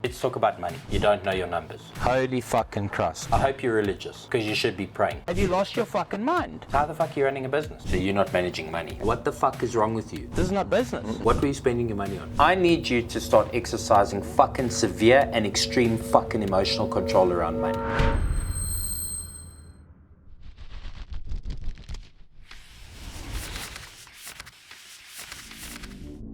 Let's talk about money. You don't know your numbers. Holy fucking Christ. I hope you're religious, because you should be praying. Have you lost your fucking mind? How the fuck are you running a business? So you're not managing money. What the fuck is wrong with you? This is not business. What were you spending your money on? I need you to start exercising fucking severe and extreme fucking emotional control around money.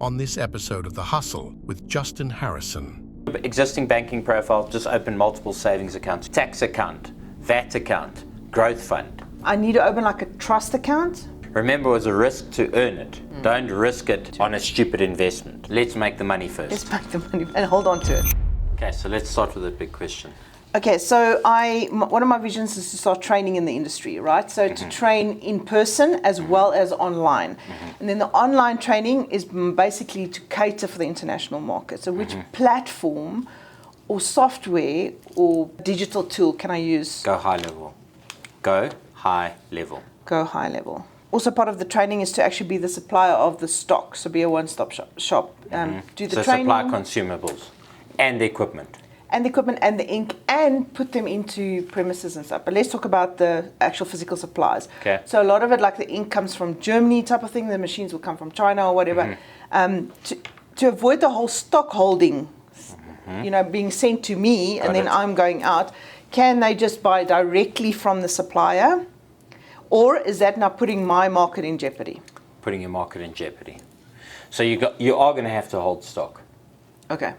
On this episode of The Hustle with Justin Harrison. Existing banking profile, just open multiple savings accounts, tax account, VAT account, growth fund. I need to open like a trust account. Remember, it was a risk to earn it. Don't risk it on a stupid investment. Let's make the money first. Let's make the money and hold on to it. Okay, so let's start with a big question. Okay, so one of my visions is to start training in the industry, right? So to train in person as well as online. And then the online training is basically to cater for the international market. So which platform or software or digital tool can I use? Go high level. Go high level. Go high level. Also part of the training is to actually be the supplier of the stock. So be a one-stop shop. Do the training. Supply consumables and the equipment. And the equipment and the ink, and put them into premises and stuff. But let's talk about the actual physical supplies. Okay. So a lot of it, like the ink comes from Germany type of thing, the machines will come from China or whatever. To avoid the whole stock holding, being sent to me and then I'm going out, can they just buy directly from the supplier? Or is that now putting my market in jeopardy? Putting your market in jeopardy. So you are going to have to hold stock. Okay.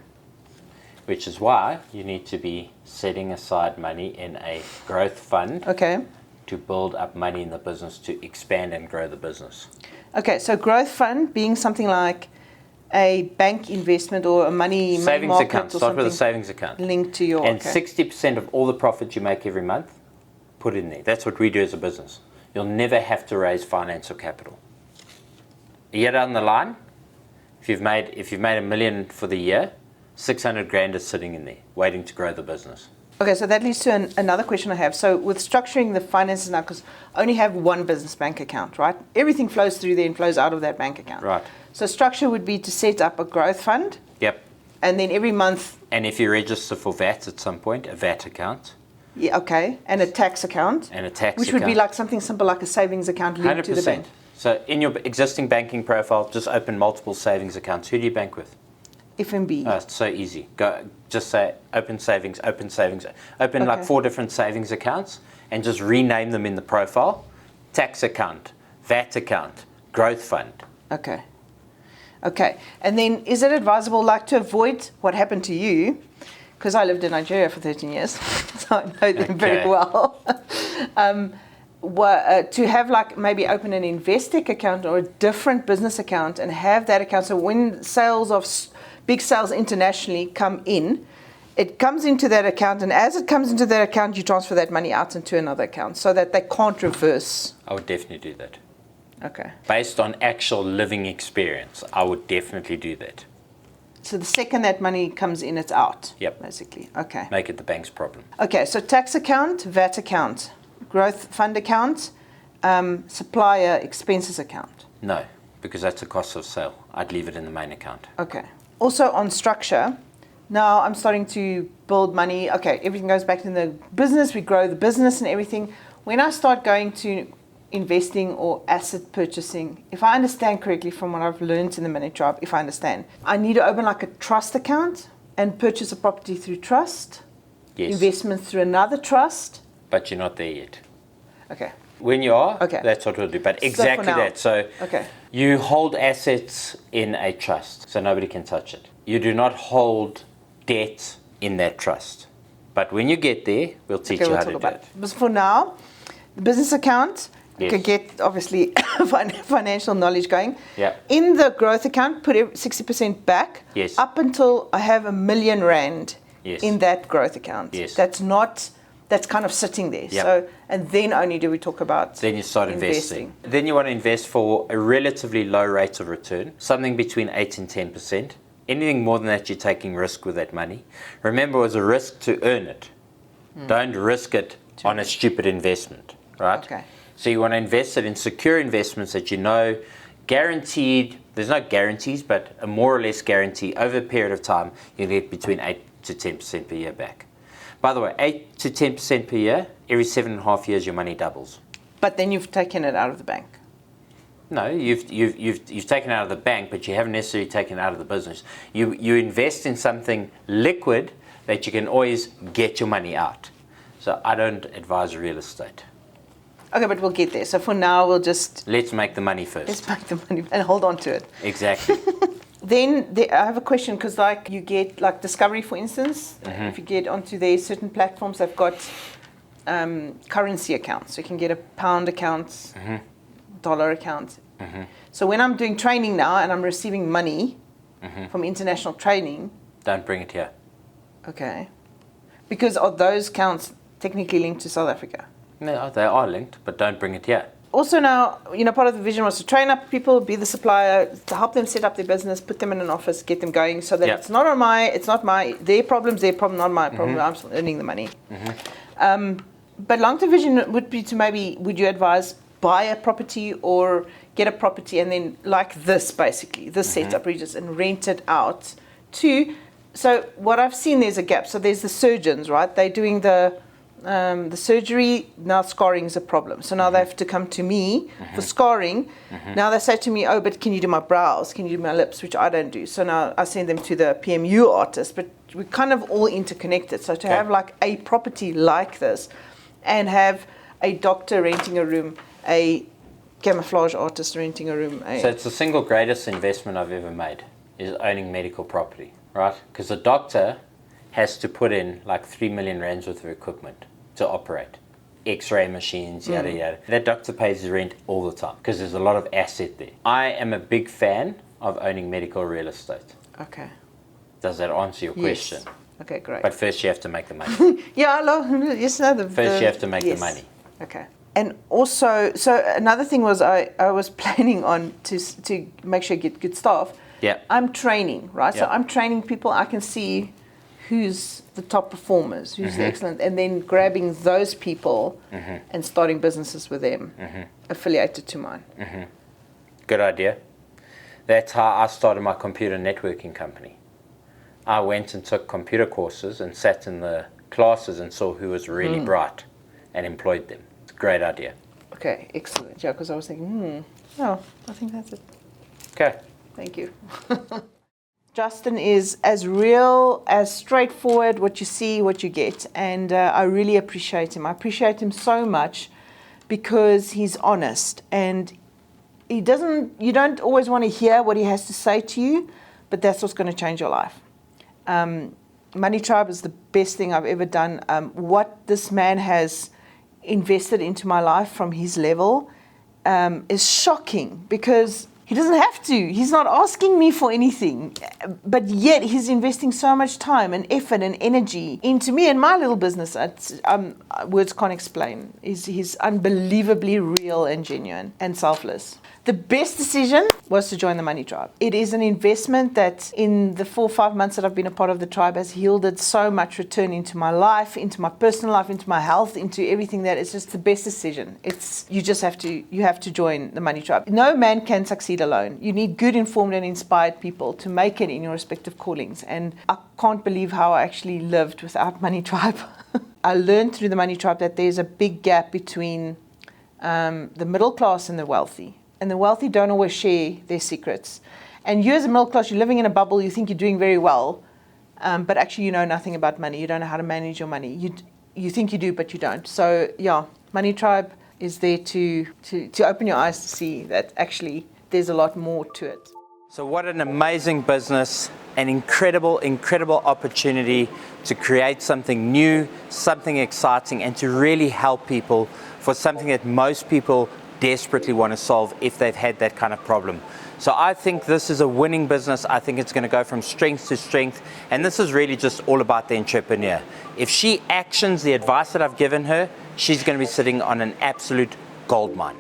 Which is why you need to be setting aside money in a growth fund to build up money in the business to expand and grow the business. Okay, so growth fund being something like a bank investment or a money savings market account. Or Start with a savings account. Linked to your... And 60% of all the profit you make every month, put in there. That's what we do as a business. You'll never have to raise finance or capital. A year down the line, if you've made $1 million for the year, 600 grand is sitting in there, waiting to grow the business. Okay, so that leads to another question I have. So with structuring the finances now, because I only have one business bank account, right? Everything flows through there and flows out of that bank account. Right. So structure would be to set up a growth fund. Yep. And then every month... And if you register for VAT at some point, a VAT account. Yeah, okay. And a tax account. And a tax which account. would be like something simple like a savings account linked 100%. to the bank. So in your existing banking profile, just open multiple savings accounts. Who do you bank with? FNB. Oh, it's so easy. Go, just say open savings, open like 4 different savings accounts and just rename them in the profile. Tax account, VAT account, growth fund. Okay. And then is it advisable, like, to avoid what happened to you, because I lived in Nigeria for 13 years, so I know them very well, to have like maybe open an Investec account or a different business account and have that account. So when big sales internationally come in, it comes into that account, and as it comes into that account, you transfer that money out into another account so that they can't reverse. I would definitely do that. Okay. Based on actual living experience, I would definitely do that. So the second that money comes in, it's out. Yep. Basically. Okay. Make it the bank's problem. Okay, so tax account, VAT account, growth fund account, supplier expenses account. No, because that's a cost of sale. I'd leave it in the main account. Okay. Also on structure, now I'm starting to build money. Okay, everything goes back in the business. We grow the business and everything. When I start going to investing or asset purchasing, if I understand correctly from what I've learned in the Minute Tribe, I need to open like a trust account and purchase a property through trust. Yes. Investment through another trust. But you're not there yet. Okay. When you are, that's what we'll do. But exactly that. So you hold assets in a trust, so nobody can touch it. You do not hold debt in that trust. But when you get there, we'll teach you how to do it. But for now, the business account, you can get obviously financial knowledge going. Yeah. In the growth account, put 60% back. Yes. Up until I have R1 million in that growth account. Yes. That's kind of sitting there. Yep. So, and then only do we talk about then you start investing. Then you want to invest for a relatively low rate of return, something between 8 and 10%. Anything more than that, you're taking risk with that money. Remember, it was a risk to earn it. Don't risk it on a stupid investment, right? Okay. So you want to invest it in secure investments that you know guaranteed, there's no guarantees, but a more or less guarantee over a period of time, you'll get between 8 to 10% per year back. By the way, 8 to 10% per year, every 7.5 years your money doubles. But then you've taken it out of the bank. No, you've taken it out of the bank, but you haven't necessarily taken it out of the business. You invest in something liquid that you can always get your money out. So I don't advise real estate. Okay, but we'll get there. So for now, we'll just... Let's make the money first. Let's make the money and hold on to it. Exactly. Then I have a question, because like you get like Discovery, for instance, if you get onto their certain platforms, they've got currency accounts. So you can get a pound account, dollar account. So when I'm doing training now and I'm receiving money from international training... Don't bring it here. Okay. Because are those accounts technically linked to South Africa? No, they are linked, but don't bring it here. Also now, part of the vision was to train up people, be the supplier, to help them set up their business, put them in an office, get them going, so that it's not their problems, not my problem, I'm still earning the money. But long-term vision would be to maybe, would you advise buy a property or get a property and then like this basically, this setup, Regis, and rent it out to, so what I've seen, there's a gap. So there's the surgeons, right? They're doing the surgery, now scarring is a problem. So now they have to come to me for scarring. Now they say to me, oh, but can you do my brows? Can you do my lips? Which I don't do. So now I send them to the PMU artist, but we're kind of all interconnected. So to have like a property like this and have a doctor renting a room, a camouflage artist renting a room. So it's the single greatest investment I've ever made is owning medical property, right? Because a doctor has to put in like 3 million rands worth of equipment to operate. X-ray machines, yada yada. That doctor pays his rent all the time because there's a lot of asset there. I am a big fan of owning medical real estate. Okay. Does that answer your question? Okay, great. But first you have to make the money. Yes, no, first you have to make the money. Okay. And also, so another thing was I was planning on to make sure I get good staff. Yeah. I'm training, right? Yeah. So I'm training people. I can see who's the top performers, who's the excellent, and then grabbing those people and starting businesses with them, affiliated to mine. Good idea. That's how I started my computer networking company. I went and took computer courses and sat in the classes and saw who was really bright and employed them. It's a great idea. Okay, excellent. Yeah, because I was thinking, I think that's it. Okay. Thank you. Justin is as real, as straightforward, what you see, what you get. And I really appreciate him. I appreciate him so much because he's honest. And you don't always want to hear what he has to say to you, but that's what's going to change your life. Money Tribe is the best thing I've ever done. What this man has invested into my life from his level is shocking because he doesn't have to. He's not asking me for anything. But yet he's investing so much time and effort and energy into me and my little business. Words can't explain. He's unbelievably real and genuine and selfless. The best decision was to join the Money Tribe. It is an investment that in the 4 or 5 months that I've been a part of the tribe has yielded so much return into my life, into my personal life, into my health, into everything that it's just the best decision. You have to join the Money Tribe. No man can succeed alone. You need good, informed and inspired people to make it in your respective callings. And I can't believe how I actually lived without Money Tribe. I learned through the Money Tribe that there's a big gap between the middle class and the wealthy. And the wealthy don't always share their secrets. And you as a middle class, you're living in a bubble, you think you're doing very well, but actually you know nothing about money. You don't know how to manage your money. You think you do, but you don't. So yeah, Money Tribe is there to open your eyes to see that actually there's a lot more to it. So what an amazing business, an incredible, incredible opportunity to create something new, something exciting, and to really help people for something that most people desperately want to solve if they've had that kind of problem. So I think this is a winning business. I think it's going to go from strength to strength. And this is really just all about the entrepreneur. If she actions the advice that I've given her, she's going to be sitting on an absolute gold mine.